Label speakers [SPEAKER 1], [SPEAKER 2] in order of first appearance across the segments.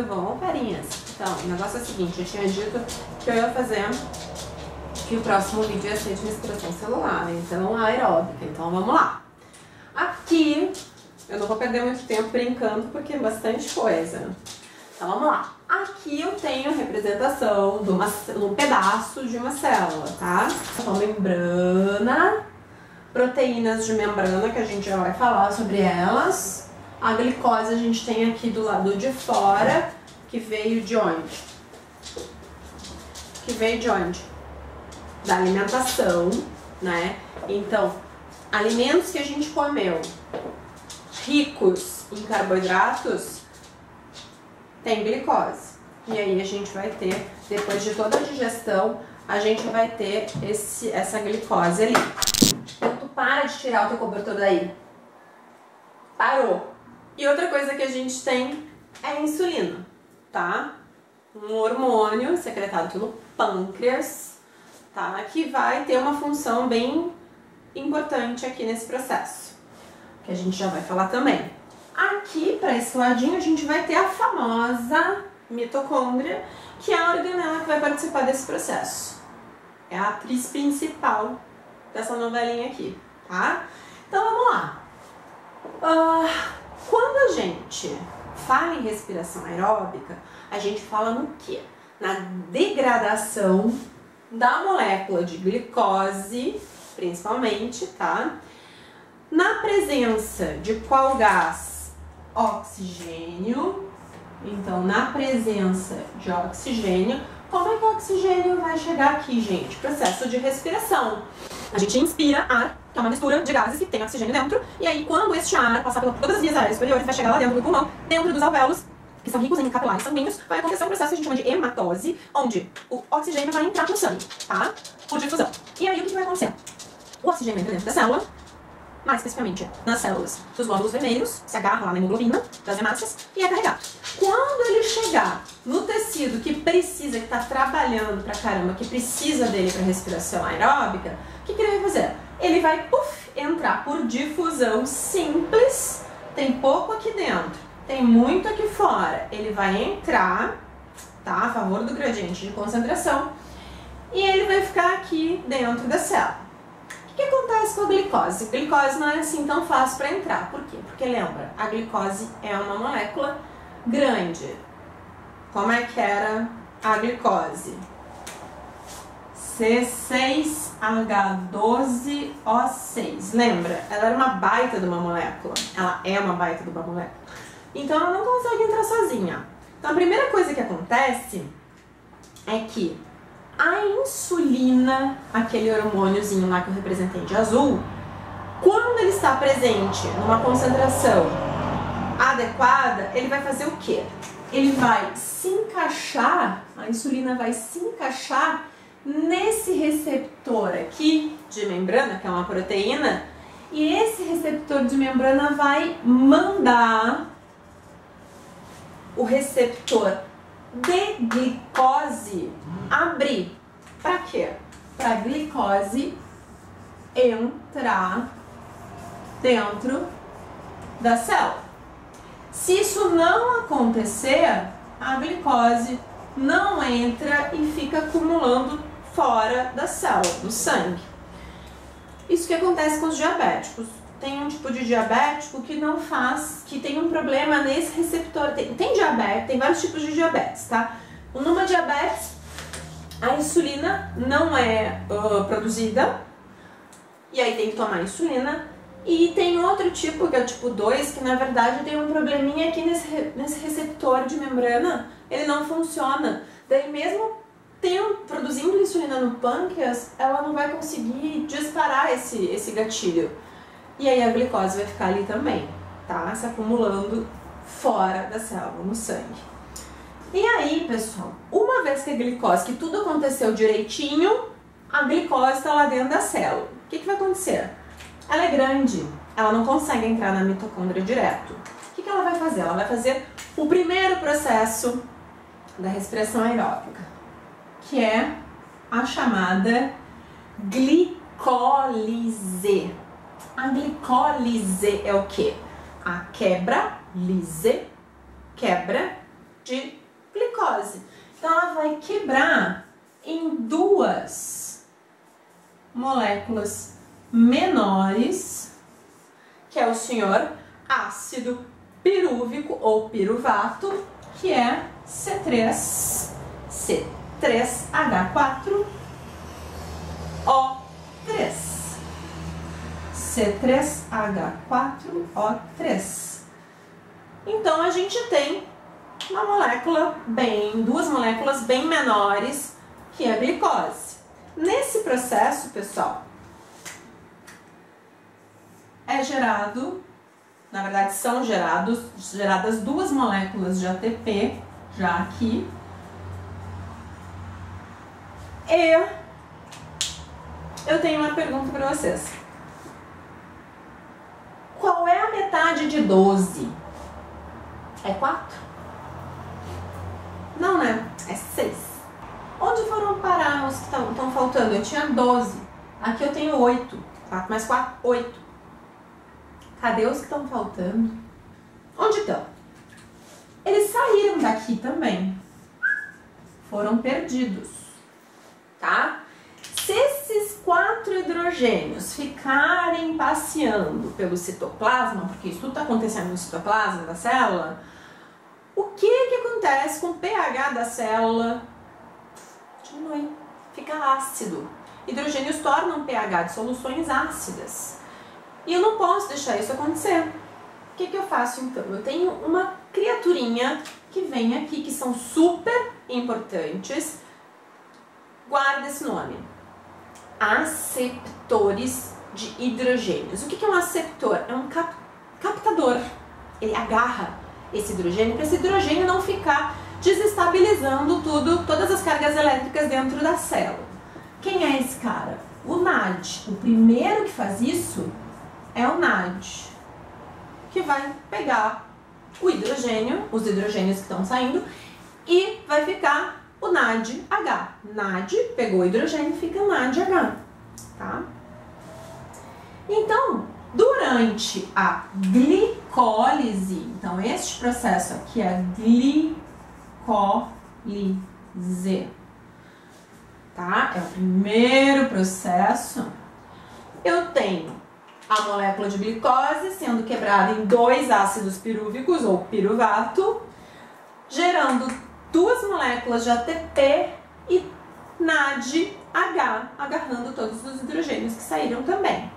[SPEAKER 1] tudo bom, carinhas? Então, o negócio é o seguinte, eu tinha dito que eu ia fazer, que o próximo vídeo ia ser de respiração celular, então aeróbica, então vamos lá. Aqui, eu não vou perder muito tempo brincando porque é bastante coisa. Então vamos lá. Aqui eu tenho a representação de um pedaço de uma célula, tá? Então, membrana, proteínas de membrana, que a gente já vai falar sobre elas. A glicose a gente tem aqui do lado de fora, que veio de onde? Que veio de onde? Da alimentação, né? Então, alimentos que a gente comeu ricos em carboidratos tem glicose. E aí a gente vai ter, depois de toda a digestão, a gente vai ter essa glicose ali. Então tu para de tirar o teu cobertor daí. Parou. E outra coisa que a gente tem é a insulina, tá? Um hormônio secretado pelo pâncreas, tá? Que vai ter uma função bem importante aqui nesse processo, que a gente já vai falar também. Aqui, para esse ladinho, a gente vai ter a famosa mitocôndria, que é a organela que vai participar desse processo. É a atriz principal dessa novelinha aqui, tá? Então vamos lá. Quando a gente fala em respiração aeróbica, a gente fala no quê? Na degradação da molécula de glicose, principalmente, tá? Na presença de qual gás? Oxigênio. Então, na presença de oxigênio, como é que o oxigênio vai chegar aqui, gente? Processo de respiração. A gente inspira ar, que é uma mistura de gases que tem oxigênio dentro, e aí quando este ar passar por todas as vias aéreas superiores, vai chegar lá dentro do pulmão, dentro dos alvéolos, que são ricos em capilares sanguíneos, vai acontecer um processo que a gente chama de hematose, onde o oxigênio vai entrar no sangue, tá? Por difusão. E aí o que vai acontecer? O oxigênio entra dentro da célula, mais especificamente nas células dos glóbulos vermelhos, se agarra lá na hemoglobina das hemácias e é carregado. Quando ele chegar no tecido que precisa, que está trabalhando pra caramba, que precisa dele para respiração aeróbica, o que ele vai fazer? Ele vai entrar por difusão simples, tem pouco aqui dentro, tem muito aqui fora. Ele vai entrar, tá, a favor do gradiente de concentração, e ele vai ficar aqui dentro da célula. O que acontece com a glicose? A glicose não é assim tão fácil para entrar. Por quê? Porque lembra, a glicose é uma molécula grande. Como é que era a glicose? C6H12O6. Lembra? Ela era uma baita de uma molécula. Ela é uma baita de uma molécula. Então ela não consegue entrar sozinha. Então a primeira coisa que acontece é que a insulina, aquele hormôniozinho lá que eu representei de azul, quando ele está presente numa concentração adequada, ele vai fazer o quê? Ele vai se encaixar, a insulina vai se encaixar nesse receptor aqui de membrana, que é uma proteína, e esse receptor de membrana vai mandar o receptor de glicose abrir. Para quê? Para a glicose entrar dentro da célula. Se isso não acontecer, a glicose não entra e fica acumulando fora da célula, do sangue. Isso que acontece com os diabéticos. Tem um tipo de diabético que não faz, que tem um problema nesse receptor. Tem diabetes, tem vários tipos de diabetes, tá? Numa diabetes, a insulina não é produzida, e aí tem que tomar insulina. E tem outro tipo, que é o tipo 2, que na verdade tem um probleminha aqui nesse receptor de membrana, ele não funciona. Daí mesmo produzindo insulina no pâncreas, ela não vai conseguir disparar esse gatilho. E aí a glicose vai ficar ali também, tá? Se acumulando fora da célula, no sangue. E aí, pessoal, uma vez que a glicose, que tudo aconteceu direitinho, a glicose está lá dentro da célula. O que vai acontecer? Ela é grande, ela não consegue entrar na mitocôndria direto. O que ela vai fazer? Ela vai fazer o primeiro processo da respiração aeróbica, que é a chamada glicólise. A glicólise é o quê? A quebra de glicose. Então, ela vai quebrar em duas moléculas menores, que é o senhor ácido pirúvico ou piruvato, que é C3H4O3. C3H4O3. Então, a gente tem duas moléculas bem menores que é a glicose. Nesse processo, pessoal, na verdade são geradas duas moléculas de ATP, já aqui, e eu tenho uma pergunta para vocês. Qual é a metade de 12? É 4? Não, né? É 6. Onde foram parar os que estão faltando? Eu tinha 12. Aqui eu tenho 8. 4 mais 4, 8. Cadê os que estão faltando? Onde estão? Eles saíram daqui também. Foram perdidos. Tá? Se esses 4 hidrogênios ficarem passeando pelo citoplasma, porque isso tudo está acontecendo no citoplasma da célula, o que acontece com o pH da célula? Diminui, fica ácido. Hidrogênios tornam o pH de soluções ácidas. E eu não posso deixar isso acontecer. O que eu faço então? Eu tenho uma criaturinha que vem aqui, que são super importantes. Guarda esse nome. Aceptores de hidrogênios. O que é um aceptor? É um captador. Ele agarra esse hidrogênio para esse hidrogênio não ficar desestabilizando todas as cargas elétricas dentro da célula. Quem é esse cara? O NAD. O primeiro que faz isso é o NAD, que vai pegar o hidrogênio, os hidrogênios que estão saindo, e vai ficar o NADH. NAD pegou o hidrogênio, fica NADH, tá? Então, durante a glicólise, então este processo aqui é glicólise, tá? É o primeiro processo. Eu tenho a molécula de glicose sendo quebrada em 2 ácidos pirúvicos ou piruvato, gerando 2 moléculas de ATP e NADH, agarrando todos os hidrogênios que saíram também.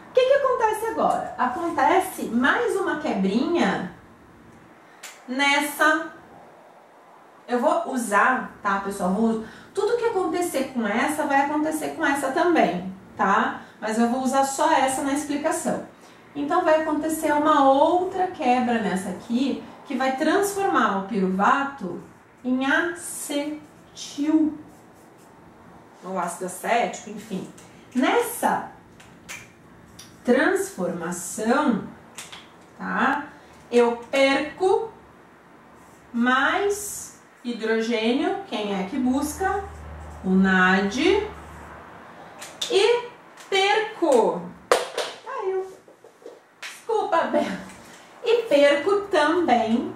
[SPEAKER 1] O que acontece agora? Acontece mais uma quebrinha nessa. Eu vou usar, tá, pessoal? Tudo que acontecer com essa vai acontecer com essa também, tá? Mas eu vou usar só essa na explicação. Então vai acontecer uma outra quebra nessa aqui, que vai transformar o piruvato em acetil, ou ácido acético, enfim. Nessa transformação, tá? Eu perco mais hidrogênio, quem é que busca? O NAD. E perco, caiu, desculpa, Bela. E perco também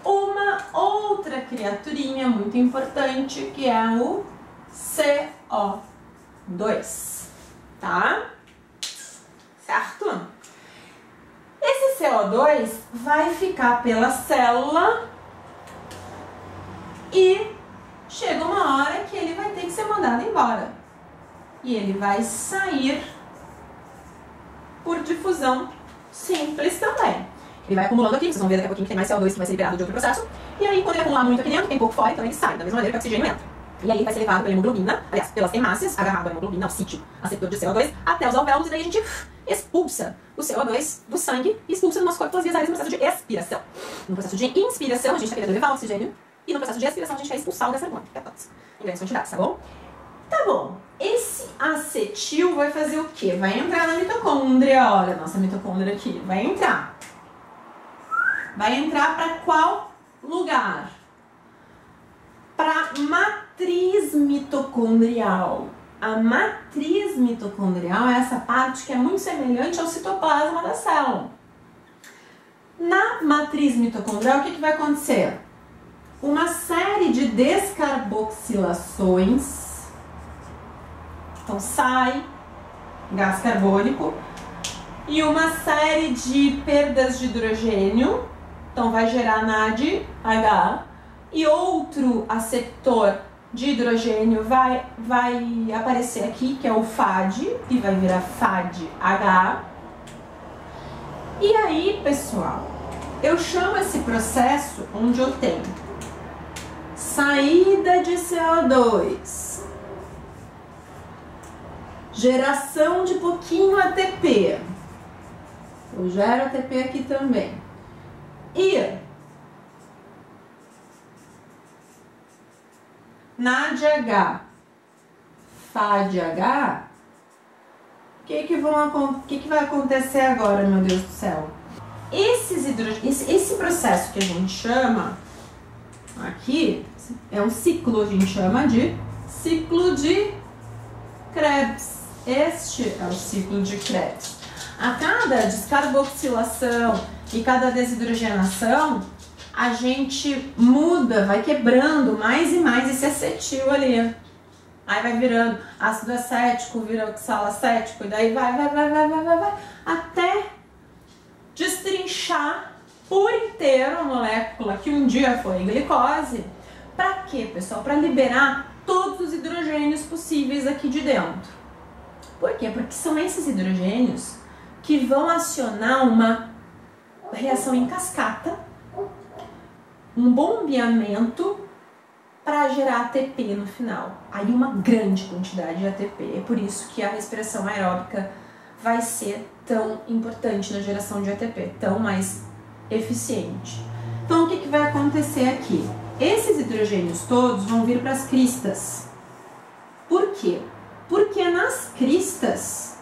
[SPEAKER 1] uma outra criaturinha muito importante, que é o CO2, tá? Certo? Esse CO2 vai ficar pela célula e chega uma hora que ele vai ter que ser mandado embora. E ele vai sair por difusão simples também. Ele vai acumulando aqui, vocês vão ver daqui a pouquinho que tem mais CO2 que vai ser liberado de outro processo. E aí, quando ele acumular muito aqui dentro, tem pouco fora, então ele sai, da mesma maneira que o oxigênio entra. E aí vai ser levado pela hemoglobina, aliás, pelas hemácias, agarrado à hemoglobina, ao sítio aceptor de CO2, até os alvéolos, e daí a gente expulsa o CO2 do sangue e expulsa do nosso corpo pelas vias aéreas no processo de expiração. No processo de inspiração, a gente está querendo levar o oxigênio, e no processo de expiração, a gente quer expulsar o gás carbônico, em grandes quantidades, tá bom? Tá bom. Esse acetil vai fazer o quê? Vai entrar na mitocôndria, olha a nossa mitocôndria aqui, vai entrar. Vai entrar para qual lugar? Para matriz mitocondrial. A matriz mitocondrial é essa parte que é muito semelhante ao citoplasma da célula. Na matriz mitocondrial, o que vai acontecer? uma série de descarboxilações. Então sai gás carbônico e uma série de perdas de hidrogênio. Então vai gerar NADH e outro aceptor de hidrogênio vai aparecer aqui, que é o FAD, e vai virar FADH. E aí, pessoal, eu chamo esse processo onde eu tenho saída de CO2, geração de pouquinho ATP, eu gero ATP aqui também, e NADH, FADH. O que vai acontecer agora, meu Deus do céu? Esse processo que a gente chama aqui é um ciclo, a gente chama de ciclo de Krebs. Este é o ciclo de Krebs. A cada descarboxilação e cada desidrogenação, a gente muda, vai quebrando mais e mais esse acetil ali. Aí vai virando ácido acético, vira oxalacético, e daí vai, até destrinchar por inteiro a molécula que um dia foi glicose. Pra quê, pessoal? Para liberar todos os hidrogênios possíveis aqui de dentro. Por quê? Porque são esses hidrogênios que vão acionar uma reação em cascata, um bombeamento para gerar ATP no final. Aí uma grande quantidade de ATP. É por isso que a respiração aeróbica vai ser tão importante na geração de ATP, tão mais eficiente. Então o que vai acontecer aqui? Esses hidrogênios todos vão vir para as cristas. Por quê? Porque é nas cristas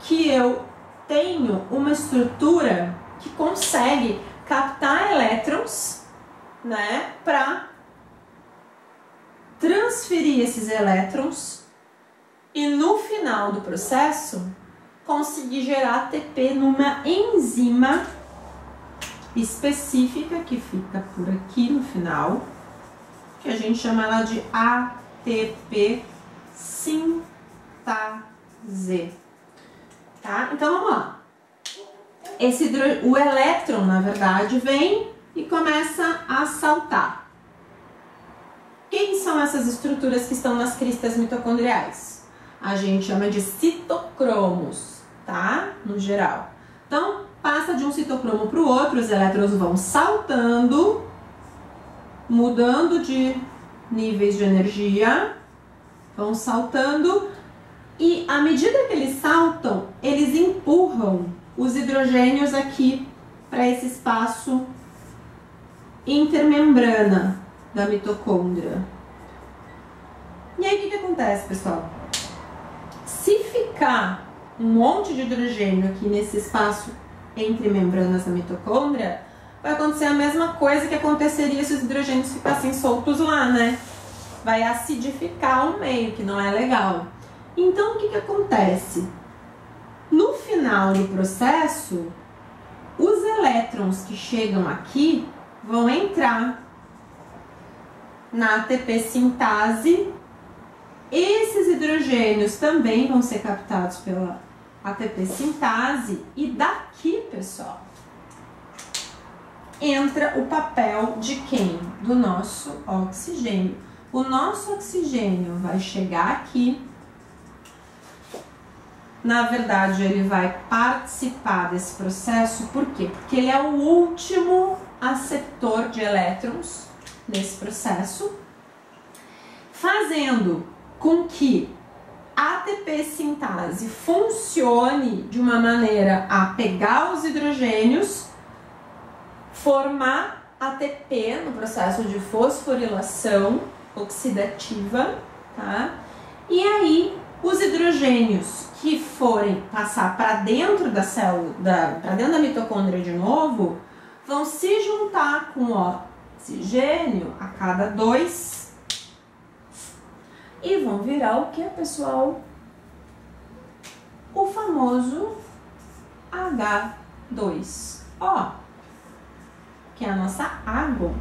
[SPEAKER 1] que eu tenho uma estrutura que consegue captar elétrons, né, para transferir esses elétrons e no final do processo conseguir gerar ATP numa enzima específica que fica por aqui no final, que a gente chama ela de ATP sintase, tá? Então vamos lá. O elétron, na verdade, vem e começa a saltar. Quem são essas estruturas que estão nas cristas mitocondriais? A gente chama de citocromos, tá? No geral. Então, passa de um citocromo para o outro, os elétrons vão saltando, mudando de níveis de energia, vão saltando e à medida que eles saltam, eles empurram os hidrogênios aqui para esse espaço intermembrana da mitocôndria. E aí o que acontece, pessoal? Se ficar um monte de hidrogênio aqui nesse espaço entre membranas da mitocôndria, vai acontecer a mesma coisa que aconteceria se os hidrogênios ficassem soltos lá, né? Vai acidificar o meio, que não é legal. Então o que acontece? No final do processo, os elétrons que chegam aqui vão entrar na ATP sintase. Esses hidrogênios também vão ser captados pela ATP sintase e daqui, pessoal, entra o papel de quem? Do nosso oxigênio. O nosso oxigênio vai chegar aqui. Na verdade, ele vai participar desse processo. Por quê? Porque ele é o último aceptor de elétrons nesse processo, fazendo com que a ATP sintase funcione de uma maneira a pegar os hidrogênios, formar ATP no processo de fosforilação oxidativa, tá? E aí os hidrogênios que forem passar para dentro da célula, para dentro da mitocôndria de novo, vão se juntar com o oxigênio a cada 2 e vão virar o que, pessoal? O famoso H2O, que é a nossa água.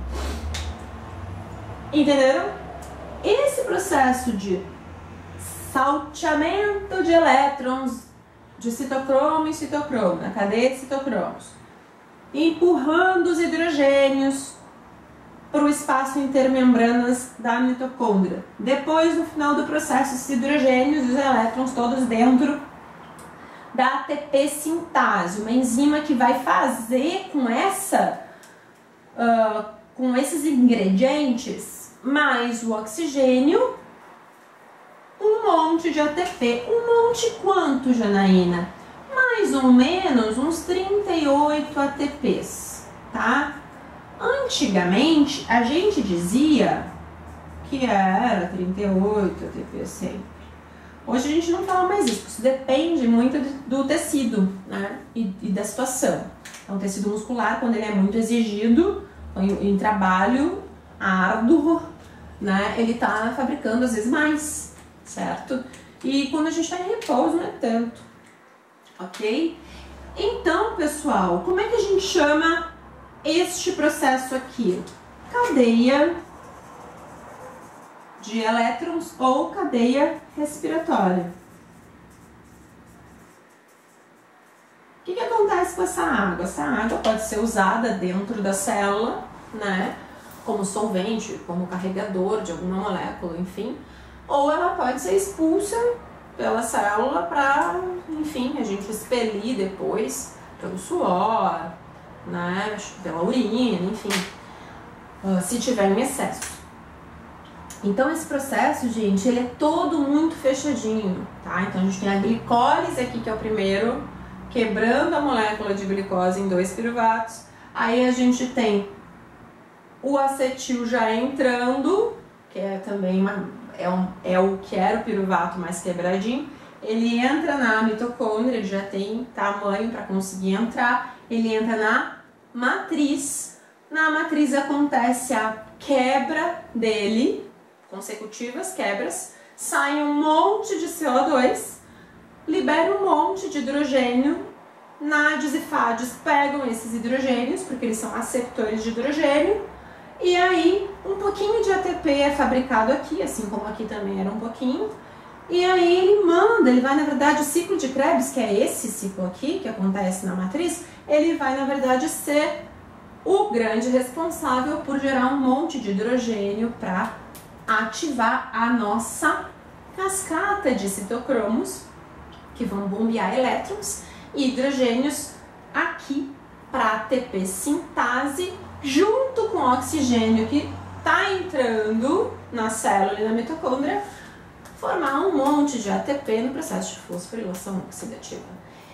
[SPEAKER 1] Entenderam? Esse processo de salteamento de elétrons de citocromo em citocromo, na cadeia de citocromos, empurrando os hidrogênios para o espaço intermembranas da mitocôndria. Depois, no final do processo, esses hidrogênios e os elétrons todos dentro da ATP sintase, uma enzima que vai fazer com esses ingredientes mais o oxigênio um monte de ATP. Um monte quanto, Janaína? Mais ou menos uns 38 ATPs, tá? Antigamente, a gente dizia que era 38 ATP sempre. Hoje a gente não fala mais isso, isso depende muito do tecido, né? E da situação. Então, o tecido muscular, quando ele é muito exigido, em trabalho árduo, né? Ele tá fabricando às vezes mais, certo? E quando a gente tá em repouso, não é tanto, ok? Então, pessoal, como é que a gente chama este processo aqui? Cadeia de elétrons ou cadeia respiratória. O que acontece com essa água? Essa água pode ser usada dentro da célula, né? Como solvente, como carregador de alguma molécula, enfim. Ou ela pode ser expulsa pela célula para, enfim, a gente expelir depois pelo suor, né? Pela urina, enfim, se tiver em excesso. Então esse processo, gente, ele é todo muito fechadinho, tá? Então a gente tem a glicólise aqui, que é o primeiro, quebrando a molécula de glicose em 2 piruvatos. Aí a gente tem o acetil já entrando, que é também o que era o piruvato mais quebradinho. Ele entra na mitocôndria, ele já tem tamanho para conseguir entrar. Ele entra na matriz. Na matriz acontece a quebra dele, consecutivas quebras, sai um monte de CO2, libera um monte de hidrogênio, nádios e fádios pegam esses hidrogênios, porque eles são aceptores de hidrogênio, e aí um pouquinho de ATP é fabricado aqui, assim como aqui também era um pouquinho, e aí ele vai, na verdade, o ciclo de Krebs, que é esse ciclo aqui, que acontece na matriz, ele vai, na verdade, ser o grande responsável por gerar um monte de hidrogênio para ativar a nossa cascata de citocromos, que vão bombear elétrons e hidrogênios aqui para ATP sintase, junto com o oxigênio que está entrando na célula e na mitocôndria, formar um monte de ATP no processo de fosforilação oxidativa.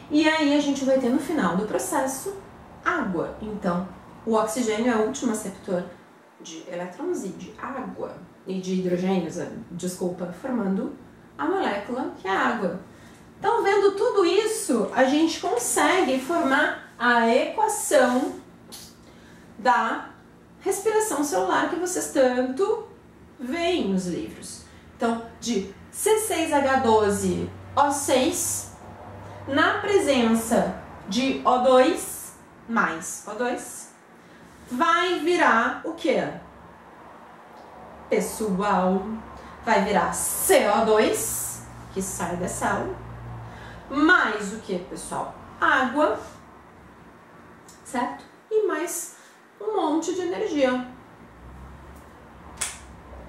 [SPEAKER 1] E aí a gente vai ter no final do processo água. Então, o oxigênio é o último aceptor de elétrons e de água, e de hidrogênios, formando a molécula que é a água. Então, vendo tudo isso, a gente consegue formar a equação da respiração celular que vocês tanto veem nos livros. Então, de C6H12O6, na presença de O2 mais O2, vai virar o quê? Pessoal, vai virar CO2, que sai da célula, mais o que, pessoal? Água, certo? E mais um monte de energia.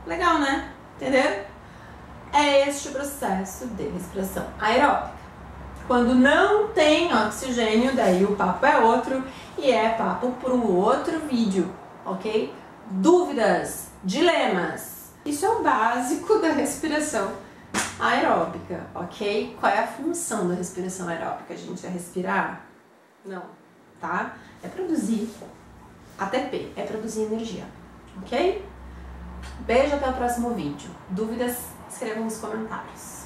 [SPEAKER 1] Legal, né? Entenderam? É este processo de respiração aeróbica. Quando não tem oxigênio, daí o papo é outro e é papo para um outro vídeo, ok? Dúvidas, dilemas. Isso é o básico da respiração aeróbica, ok? Qual é a função da respiração aeróbica? A gente é respirar? Não, tá? É produzir ATP, é produzir energia, ok? Beijo, até o próximo vídeo. Dúvidas, escrevam nos comentários.